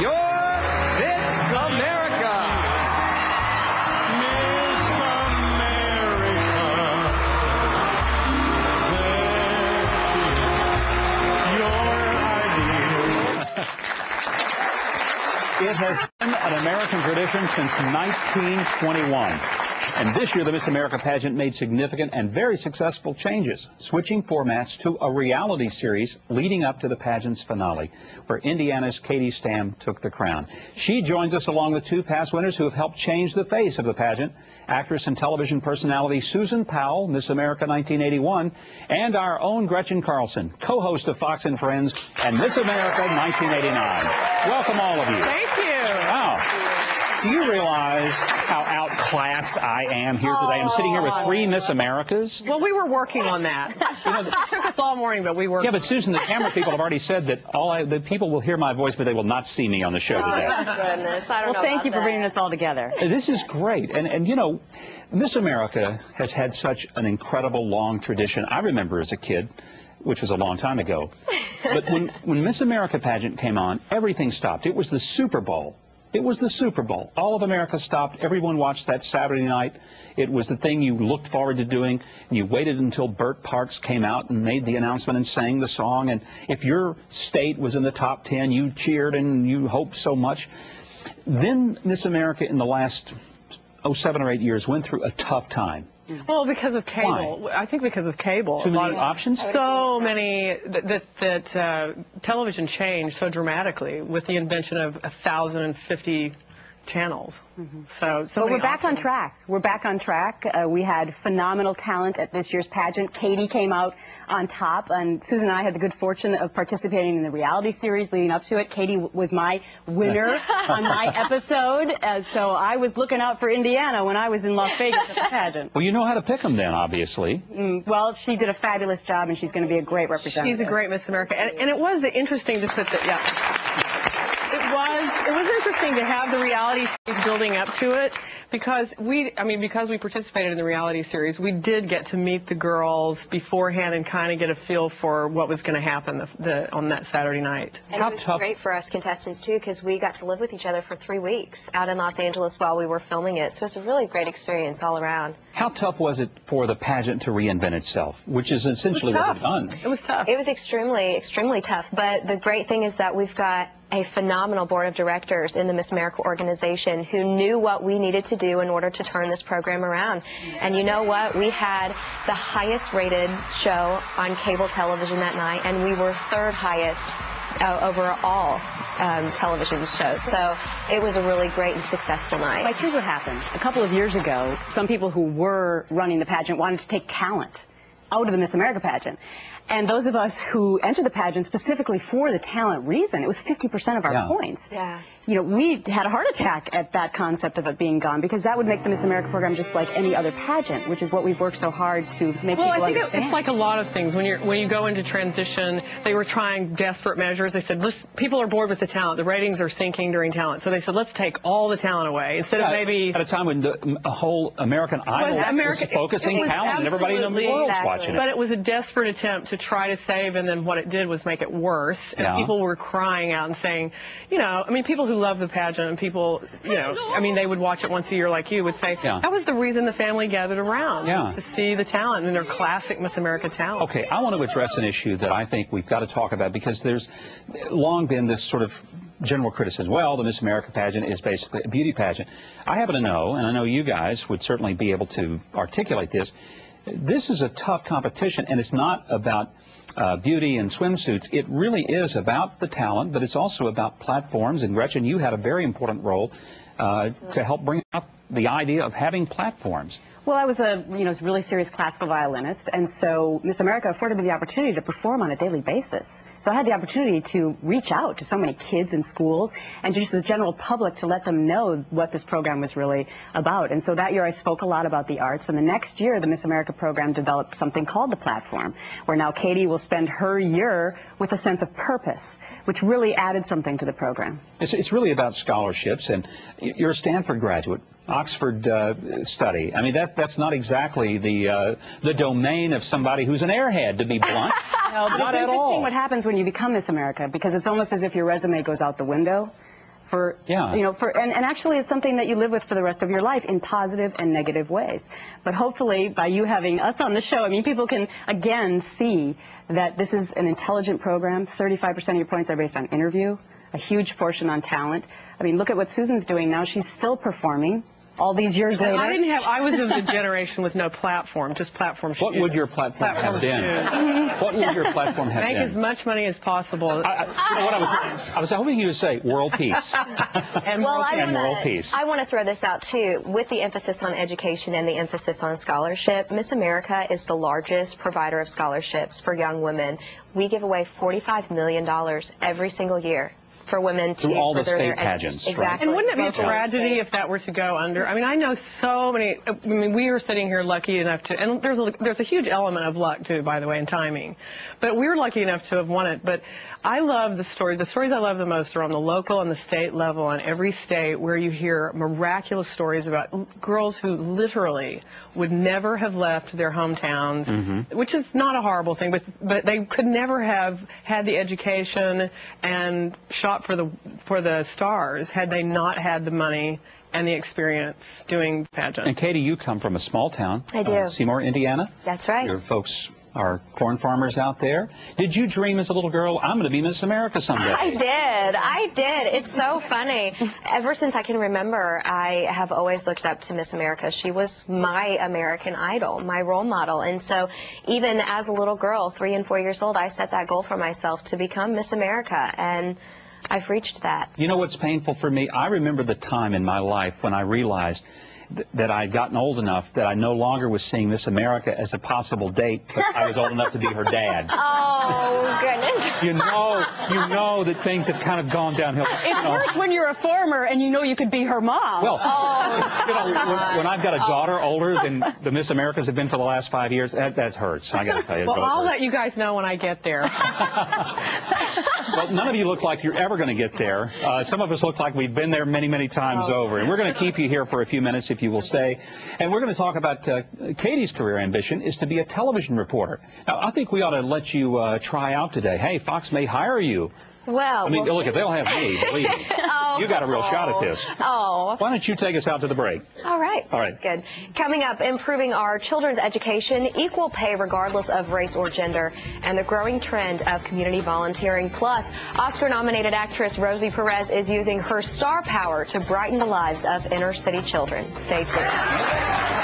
your Miss America. Miss America, It has been an American tradition since 1921. And this year, the Miss America pageant made significant and very successful changes, switching formats to a reality series leading up to the pageant's finale, where Indiana's Katie Stam took the crown. She joins us along with two past winners who have helped change the face of the pageant, actress and television personality Susan Powell, Miss America 1981, and our own Gretchen Carlson, co-host of Fox and Friends and Miss America 1989. Welcome, all of you. Thank you. Wow. Do you realize how outclassed I am here today? I'm sitting here with three Miss Americas. Well, we were working on that. It took us all morning, but we were. Yeah, but Susan, the camera people have already said that the people will hear my voice, but they will not see me on the show today. Oh, goodness. I don't know. Well, thank you for bringing us all together. This is great. And you know, Miss America has had such an incredible long tradition. I remember as a kid, which was a long time ago. But when Miss America pageant came on, everything stopped. It was the Super Bowl. It was the Super Bowl. All of America stopped. Everyone watched that Saturday night. It was the thing you looked forward to doing. And you waited until Burt Parks came out and made the announcement and sang the song. And if your state was in the top 10, you cheered and you hoped so much. Then Miss America in the last 7 or 8 years went through a tough time. Well, because of cable. Why? I think because of cable. Too many options? So many that television changed so dramatically with the invention of 1,050 channels. So But we're many back on options. track. We're back on track. We had phenomenal talent at this year's pageant. Katie came out on top, and Susan and I had the good fortune of participating in the reality series leading up to it. Katie was my winner on my episode, so I was looking out for Indiana when I was in Las Vegas at the pageant. Well, you know how to pick them then, obviously. Well, she did a fabulous job, and she's going to be a great representative. She's a great Miss America, and it was interesting to put the It was interesting to have the reality series building up to it because we participated in the reality series, we did get to meet the girls beforehand and kind of get a feel for what was going to happen on that Saturday night. And it was great for us contestants, too, because we got to live with each other for 3 weeks out in Los Angeles while we were filming it. So it was a really great experience all around. How tough was it for the pageant to reinvent itself, which is essentially what we've done? It was tough. It was extremely, extremely tough. But the great thing is that we've got a phenomenal board of directors in the Miss America organization who knew what we needed to do in order to turn this program around. And you know what? We had the highest rated show on cable television that night, and we were third highest overall television shows. So it was a really great and successful night. Like, here's what happened. A couple of years ago, some people who were running the pageant wanted to take talent out of the Miss America pageant. And those of us who entered the pageant specifically for the talent reason, it was 50% of our points. Yeah. You know, we had a heart attack at that concept of it being gone, because that would make the Miss America program just like any other pageant, which is what we've worked so hard to make people understand. Well, I think it's like a lot of things. When you go into transition, they were trying desperate measures. They said, people are bored with the talent. The ratings are sinking during talent. So they said, let's take all the talent away instead of maybe... At a time when the whole American Idol was focusing talent and everybody in the world was watching it. But it was a desperate attempt to try to save, and then what it did was make it worse. And people were crying out and saying, you know, I mean, people who love the pageant and people, you know, I mean, they would watch it once a year like you would say, that was the reason the family gathered around, was to see the talent and their classic Miss America talent. Okay, I want to address an issue that I think we've got to talk about, because there's long been this sort of general criticism. Well, the Miss America pageant is basically a beauty pageant. I happen to know, and I know you guys would certainly be able to articulate this, this is a tough competition, and it's not about beauty and swimsuits. It really is about the talent, but it's also about platforms. And Gretchen, you had a very important role to help bring up the idea of having platforms. Well, I was a really serious classical violinist, and so Miss America afforded me the opportunity to perform on a daily basis. So I had the opportunity to reach out to so many kids in schools and just the general public to let them know what this program was really about. And so that year I spoke a lot about the arts, and the next year the Miss America program developed something called the Platform, where now Katie will spend her year with a sense of purpose, which really added something to the program. It's really about scholarships, and you're a Stanford graduate. Oxford study. I mean, that's not exactly the domain of somebody who's an airhead, to be blunt. No, but it's interesting what happens when you become Miss America, because it's almost as if your resume goes out the window. for, you know, and actually it's something that you live with for the rest of your life in positive and negative ways. But hopefully by you having us on the show, I mean, people can again see that this is an intelligent program. 35% of your points are based on interview, a huge portion on talent. I mean, look at what Susan's doing now. She's still performing all these years later. I was of the generation with no platform, just platform. What would your platform have been? What would your platform have been? Make as much money as possible. You know what I was hoping you would say world peace. and world peace. I want to throw this out too. With the emphasis on education and the emphasis on scholarship, Miss America is the largest provider of scholarships for young women. We give away $45 million every single year for women to through all the further state their pageants. Exactly. And wouldn't it be a tragedy if that were to go under? I mean, I know so many. I mean, we are sitting here lucky enough to, and there's a huge element of luck too, by the way, and timing. But we're lucky enough to have won it. But I love the stories. The stories I love the most are on the local and the state level, in every state where you hear miraculous stories about girls who literally would never have left their hometowns, which is not a horrible thing, but they could never have had the education and shot for the stars had they not had the money and the experience doing pageants. And Katie, you come from a small town. I do. Seymour, Indiana. That's right. Your folks are corn farmers out there. Did you dream as a little girl, I'm going to be Miss America someday? I did. It's so funny. Ever since I can remember, I have always looked up to Miss America. She was my American Idol, my role model. And so even as a little girl, 3 and 4 years old, I set that goal for myself to become Miss America. And I've reached that. You know what's painful for me? I remember the time in my life when I realized that I had gotten old enough that I no longer was seeing Miss America as a possible date, but I was old enough to be her dad. Oh, goodness. You know that things have kind of gone downhill. It's worse when you're a farmer and you know you could be her mom. Well, you know, when I've got a daughter older than the Miss Americas have been for the last 5 years, that hurts. I got to tell you. Well, I'll let you guys know when I get there. Well, none of you look like you're ever going to get there. Some of us look like we've been there many, many times over. And we're going to keep you here for a few minutes if you will stay. And we're going to talk about Katie's career ambition is to be a television reporter. Now, I think we ought to let you try out today. Hey, Fox may hire you. Well, I mean, look, if they'll have me, believe me, you got a real shot at this. Oh. Why don't you take us out to the break? All right. All right. That's good. Coming up, improving our children's education, equal pay regardless of race or gender, and the growing trend of community volunteering. Plus, Oscar-nominated actress Rosie Perez is using her star power to brighten the lives of inner-city children. Stay tuned.